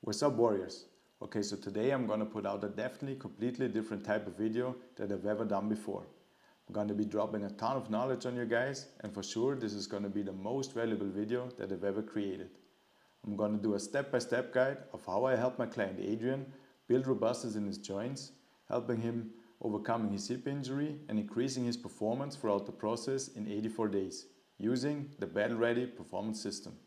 What's up, warriors? Okay, so today I'm gonna put out a definitely completely different type of video that I've ever done before. I'm gonna be dropping a ton of knowledge on you guys, and for sure this is gonna be the most valuable video that I've ever created. I'm gonna do a step-by-step guide of how I help my client Adrian build robustness in his joints, helping him overcoming his hip injury and increasing his performance throughout the process in 84 days using the Battle Ready Performance System.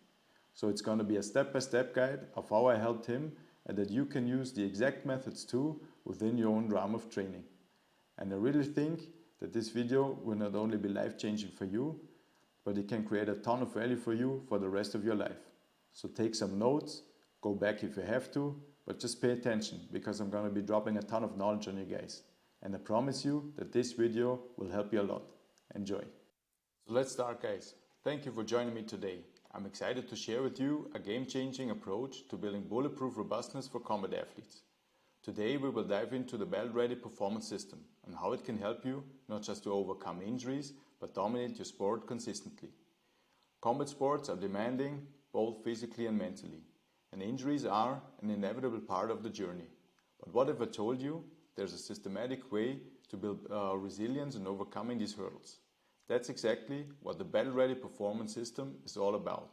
So it's going to be a step-by-step guide of how I helped him, and that you can use the exact methods too within your own realm of training. And I really think that this video will not only be life-changing for you, but it can create a ton of value for you for the rest of your life. So take some notes, go back if you have to, but just pay attention because I'm going to be dropping a ton of knowledge on you guys. And I promise you that this video will help you a lot. Enjoy. So let's start, guys. Thank you for joining me today. I'm excited to share with you a game-changing approach to building bulletproof robustness for combat athletes. Today we will dive into the Battle Ready Performance System and how it can help you not just to overcome injuries, but dominate your sport consistently. Combat sports are demanding both physically and mentally, and injuries are an inevitable part of the journey. But what if I told you there's a systematic way to build resilience in overcoming these hurdles? That's exactly what the Battle Ready Performance System is all about.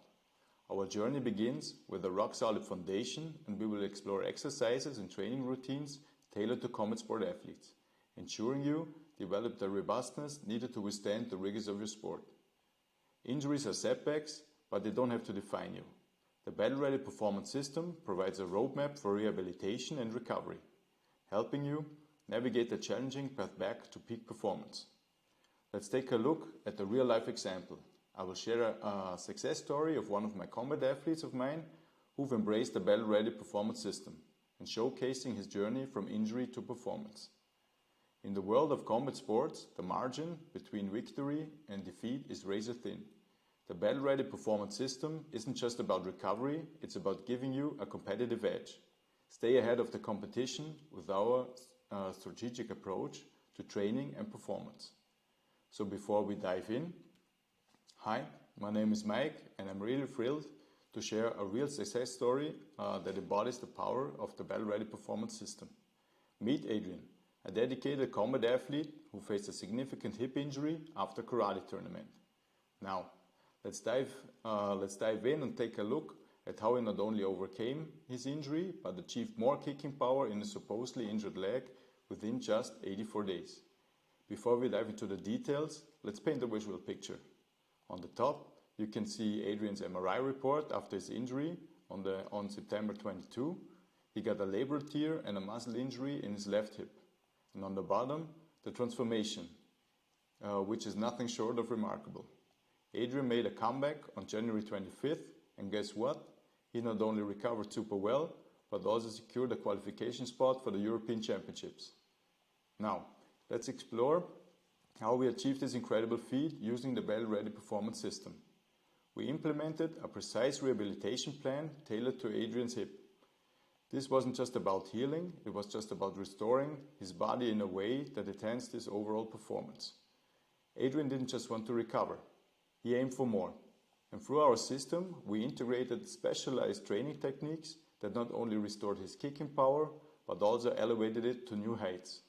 Our journey begins with a rock-solid foundation, and we will explore exercises and training routines tailored to combat sport athletes, ensuring you develop the robustness needed to withstand the rigors of your sport. Injuries are setbacks, but they don't have to define you. The Battle Ready Performance System provides a roadmap for rehabilitation and recovery, helping you navigate the challenging path back to peak performance. Let's take a look at a real-life example. I will share a success story of one of my combat athletes of mine who've embraced the Battle Ready Performance System and showcasing his journey from injury to performance. In the world of combat sports, the margin between victory and defeat is razor thin. The Battle Ready Performance System isn't just about recovery, it's about giving you a competitive edge. Stay ahead of the competition with our strategic approach to training and performance. So before we dive in, hi, my name is Mike, and I'm really thrilled to share a real success story that embodies the power of the Battle Ready Performance System. Meet Adrian, a dedicated combat athlete who faced a significant hip injury after a karate tournament. Now, let's dive in and take a look at how he not only overcame his injury, but achieved more kicking power in a supposedly injured leg within just 84 days. Before we dive into the details, let's paint a visual picture. On the top, you can see Adrian's MRI report after his injury on September 22. He got a labral tear and a muscle injury in his left hip. And on the bottom, the transformation, which is nothing short of remarkable. Adrian made a comeback on January 25th, and guess what? He not only recovered super well, but also secured a qualification spot for the European Championships. Now, let's explore how we achieved this incredible feat using the Battle Ready Performance System. We implemented a precise rehabilitation plan tailored to Adrian's hip. This wasn't just about healing, it was just about restoring his body in a way that enhanced his overall performance. Adrian didn't just want to recover, he aimed for more. And through our system, we integrated specialized training techniques that not only restored his kicking power, but also elevated it to new heights.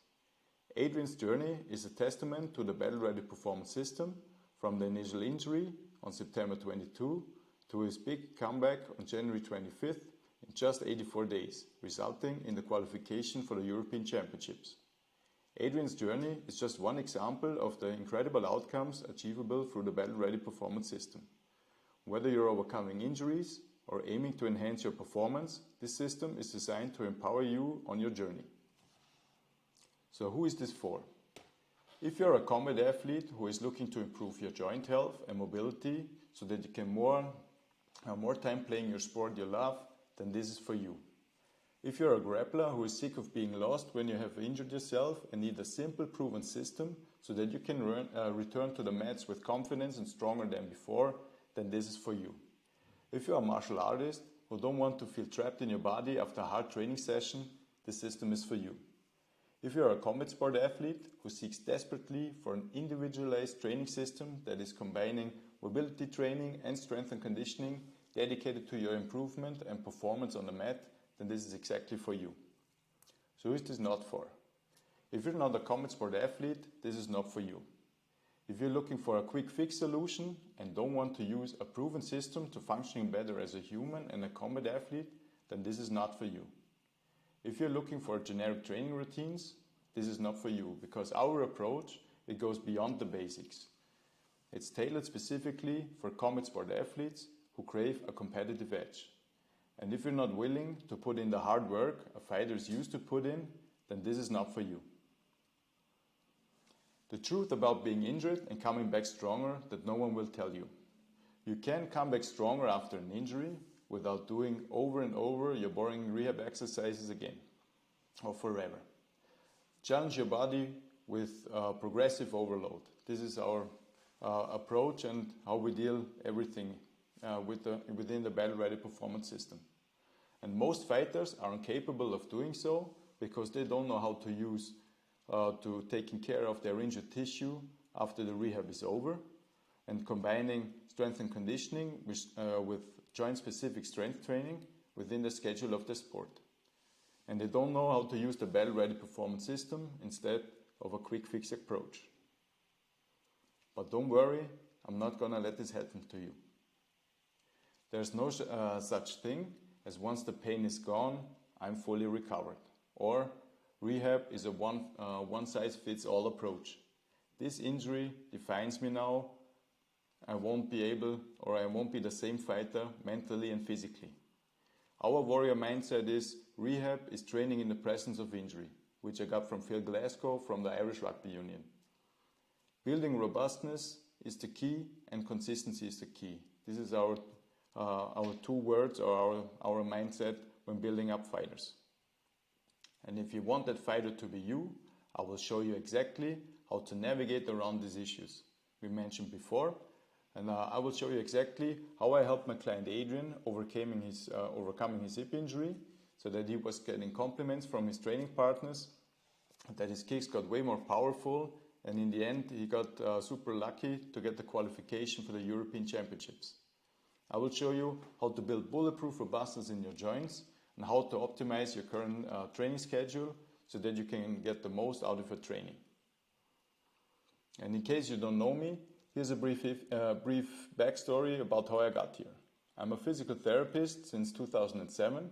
Adrian's journey is a testament to the Battle Ready Performance System, from the initial injury on September 22 to his big comeback on January 25th in just 84 days, resulting in the qualification for the European Championships. Adrian's journey is just one example of the incredible outcomes achievable through the Battle Ready Performance System. Whether you're overcoming injuries or aiming to enhance your performance, this system is designed to empower you on your journey. So who is this for? If you're a combat athlete who is looking to improve your joint health and mobility so that you can have more time playing your sport you love, then this is for you. If you're a grappler who is sick of being lost when you have injured yourself and need a simple proven system so that you can return to the mats with confidence and stronger than before, then this is for you. If you're a martial artist who don't want to feel trapped in your body after a hard training session, this system is for you. If you're a combat sport athlete who seeks desperately for an individualized training system that is combining mobility training and strength and conditioning dedicated to your improvement and performance on the mat, then this is exactly for you. So who is this not for? If you're not a combat sport athlete, this is not for you. If you're looking for a quick fix solution and don't want to use a proven system to functioning better as a human and a combat athlete, then this is not for you. If you're looking for generic training routines, this is not for you, because our approach, it goes beyond the basics. It's tailored specifically for combat sport athletes who crave a competitive edge. And if you're not willing to put in the hard work a fighter is used to put in, then this is not for you. The truth about being injured and coming back stronger that no one will tell you. You can come back stronger after an injury without doing over and over your boring rehab exercises again or forever. Challenge your body with progressive overload. This is our approach and how we deal everything within the Battle Ready Performance System. And most fighters are incapable of doing so because they don't know how to use to taking care of their injured tissue after the rehab is over, and combining strength and conditioning with joint-specific strength training within the schedule of the sport. And they don't know how to use the Battle Ready Performance System instead of a quick fix approach. But don't worry, I'm not gonna let this happen to you. There's no such thing as once the pain is gone, I'm fully recovered. Or rehab is a one-size-fits-all approach. This injury defines me now. I won't be the same fighter mentally and physically. Our warrior mindset is rehab is training in the presence of injury, which I got from Phil Glasgow from the Irish Rugby Union. Building robustness is the key and consistency is the key. This is our two words or our mindset when building up fighters. And if you want that fighter to be you, I will show you exactly how to navigate around these issues we mentioned before. And I will show you exactly how I helped my client Adrian overcoming his hip injury so that he was getting compliments from his training partners, that his kicks got way more powerful, and in the end he got super lucky to get the qualification for the European Championships. I will show you how to build bulletproof robustness in your joints and how to optimize your current training schedule so that you can get the most out of your training. And in case you don't know me, here's a brief backstory about how I got here. I'm a physical therapist since 2007,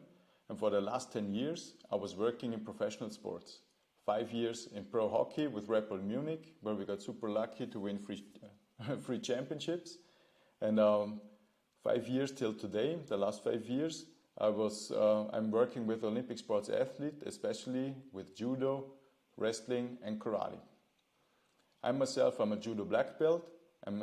and for the last 10 years I was working in professional sports. 5 years in pro hockey with Red Bull Munich, where we got super lucky to win three championships, and 5 years till today, the last 5 years, I'm working with Olympic sports athletes, especially with judo, wrestling and karate. I'm a judo black belt, and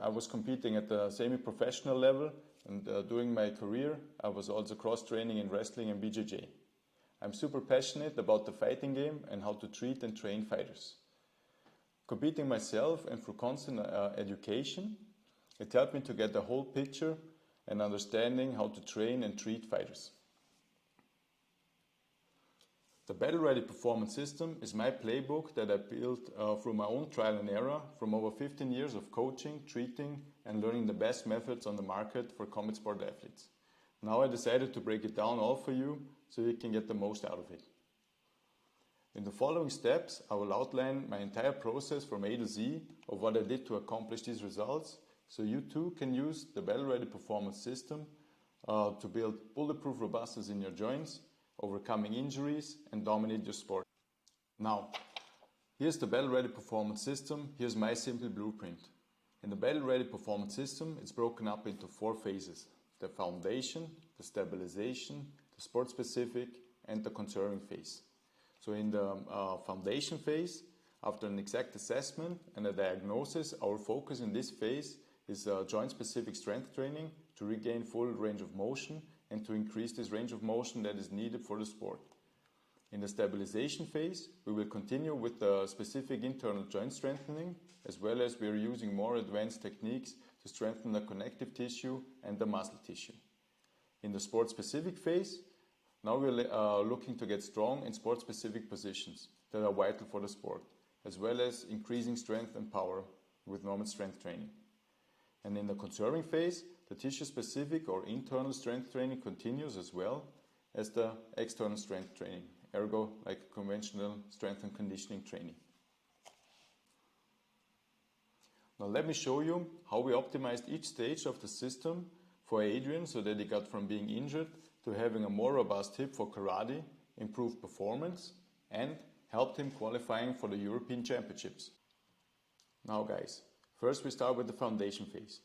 I was competing at the semi-professional level, and during my career I was also cross-training in wrestling and BJJ. I'm super passionate about the fighting game and how to treat and train fighters. Competing myself and through constant education, it helped me to get the whole picture and understanding how to train and treat fighters. The Battle Ready Performance System is my playbook that I built through my own trial and error from over 15 years of coaching, treating and learning the best methods on the market for combat sport athletes. Now I decided to break it down all for you so you can get the most out of it. In the following steps, I will outline my entire process from A to Z of what I did to accomplish these results, so you too can use the Battle Ready Performance System to build bulletproof robustness in your joints, overcoming injuries and dominate your sport. Now, here's the Battle Ready Performance System. Here's my simple blueprint. In the Battle Ready Performance System, it's broken up into 4 phases: the foundation, the stabilization, the sport specific and the conserving phase. So in the foundation phase, after an exact assessment and a diagnosis, our focus in this phase is joint-specific strength training to regain full range of motion and to increase this range of motion that is needed for the sport. In the stabilization phase, we will continue with the specific internal joint strengthening, as well as we are using more advanced techniques to strengthen the connective tissue and the muscle tissue. In the sport-specific phase, now we're looking to get strong in sport-specific positions that are vital for the sport, as well as increasing strength and power with normal strength training. And in the conserving phase, the tissue-specific or internal strength training continues as well, as the external strength training, ergo like conventional strength and conditioning training. Now let me show you how we optimized each stage of the system for Adrian so that he got from being injured to having a more robust hip for karate, improved performance, and helped him qualifying for the European Championships. Now guys, first we start with the foundation phase.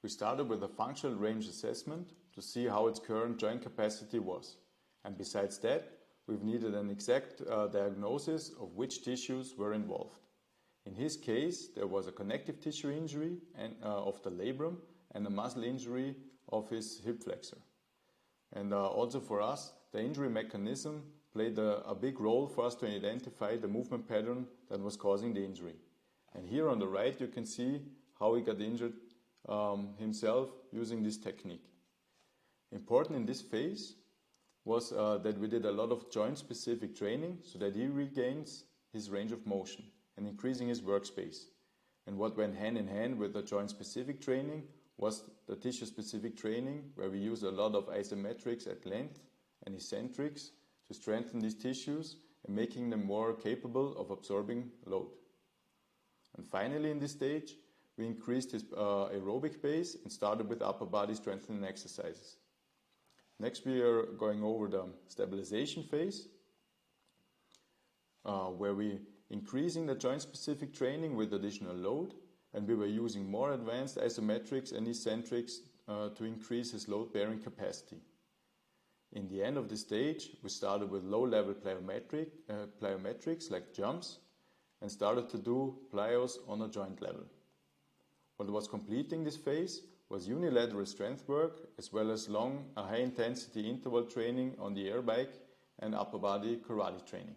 We started with a functional range assessment to see how its current joint capacity was. And besides that, we've needed an exact diagnosis of which tissues were involved. In his case, there was a connective tissue injury of the labrum and a muscle injury of his hip flexor. And also for us, the injury mechanism played a big role for us to identify the movement pattern that was causing the injury. And here on the right you can see how he got injured himself using this technique. Important in this phase was that we did a lot of joint-specific training so that he regains his range of motion and increasing his workspace. And what went hand in hand with the joint-specific training was the tissue-specific training, where we use a lot of isometrics at length and eccentrics to strengthen these tissues and making them more capable of absorbing load. And finally in this stage, we increased his aerobic base and started with upper body strengthening exercises. Next we are going over the stabilization phase, where we increasing the joint-specific training with additional load, and we were using more advanced isometrics and eccentrics to increase his load-bearing capacity. In the end of the stage, we started with low-level plyometrics like jumps and started to do plyos on a joint level. What was completing this phase was unilateral strength work as well as long high-intensity interval training on the air bike and upper body karate training.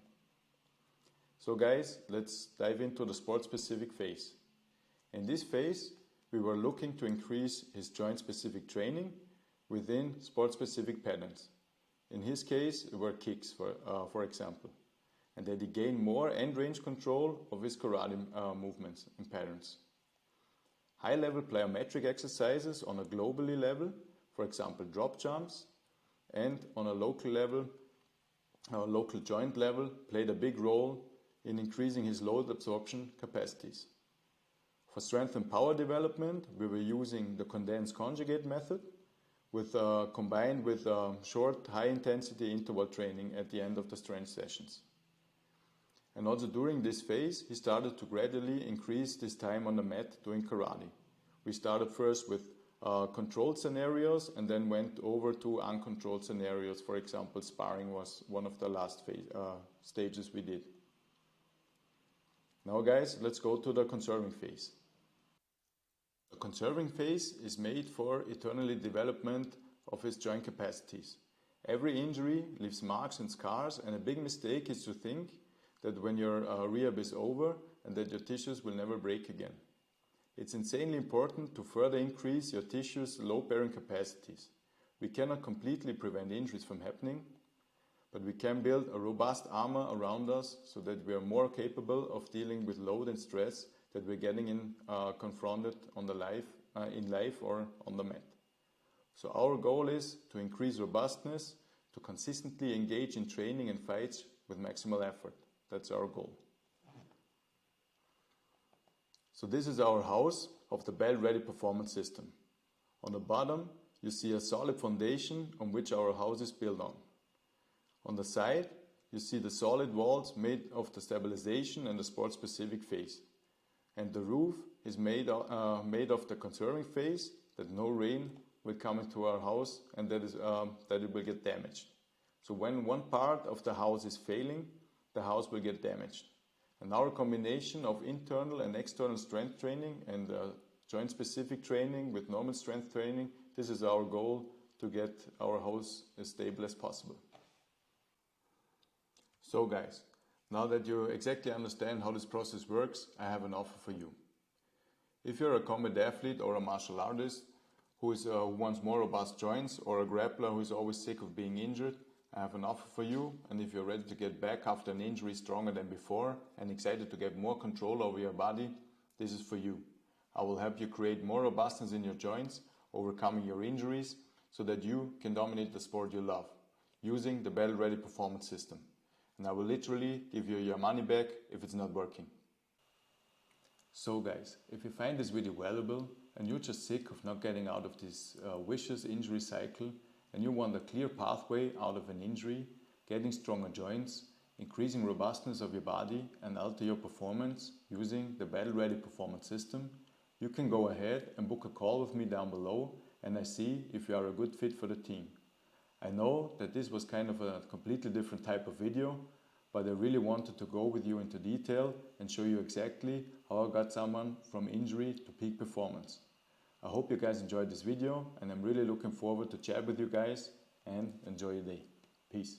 So guys, let's dive into the sport-specific phase. In this phase, we were looking to increase his joint-specific training within sport-specific patterns. In his case, it were kicks, for example, and that he gained more end-range control of his karate movements and patterns. High-level plyometric exercises on a globally level, for example drop jumps, and on a local level, local joint level, played a big role in increasing his load absorption capacities. For strength and power development, we were using the condensed conjugate method combined with short high-intensity interval training at the end of the strength sessions. And also during this phase, he started to gradually increase his time on the mat doing karate. We started first with controlled scenarios and then went over to uncontrolled scenarios. For example, sparring was one of the last stages we did. Now guys, let's go to the conserving phase. The conserving phase is made for eternal development of his joint capacities. Every injury leaves marks and scars, and a big mistake is to think that when your rehab is over and that your tissues will never break again. It's insanely important to further increase your tissues' load-bearing capacities. We cannot completely prevent injuries from happening, but we can build a robust armor around us so that we are more capable of dealing with load and stress that we're getting confronted in life or on the mat. So our goal is to increase robustness, to consistently engage in training and fights with maximal effort. That's our goal. So this is our house of the belt-ready performance system. On the bottom, you see a solid foundation on which our house is built on. On the side, you see the solid walls made of the stabilization and the sport-specific phase. And the roof is made of the conserving phase, that no rain will come into our house and that it will get damaged. So when one part of the house is failing, the house will get damaged. And our combination of internal and external strength training and joint-specific training with normal strength training, this is our goal to get our house as stable as possible. So guys, now that you exactly understand how this process works, I have an offer for you. If you're a combat athlete or a martial artist who wants more robust joints, or a grappler who is always sick of being injured, I have an offer for you. And if you're ready to get back after an injury stronger than before and excited to get more control over your body, this is for you. I will help you create more robustness in your joints, overcoming your injuries, so that you can dominate the sport you love. using the Battle Ready Performance System. And I will literally give you your money back if it's not working. So guys, if you find this video valuable and you're just sick of not getting out of this vicious injury cycle and you want a clear pathway out of an injury, getting stronger joints, increasing robustness of your body and alter your performance using the Battle Ready Performance System, you can go ahead and book a call with me down below and I see if you are a good fit for the team. I know that this was kind of a completely different type of video, but I really wanted to go with you into detail and show you exactly how I got someone from injury to peak performance. I hope you guys enjoyed this video and I'm really looking forward to chat with you guys and enjoy your day. Peace.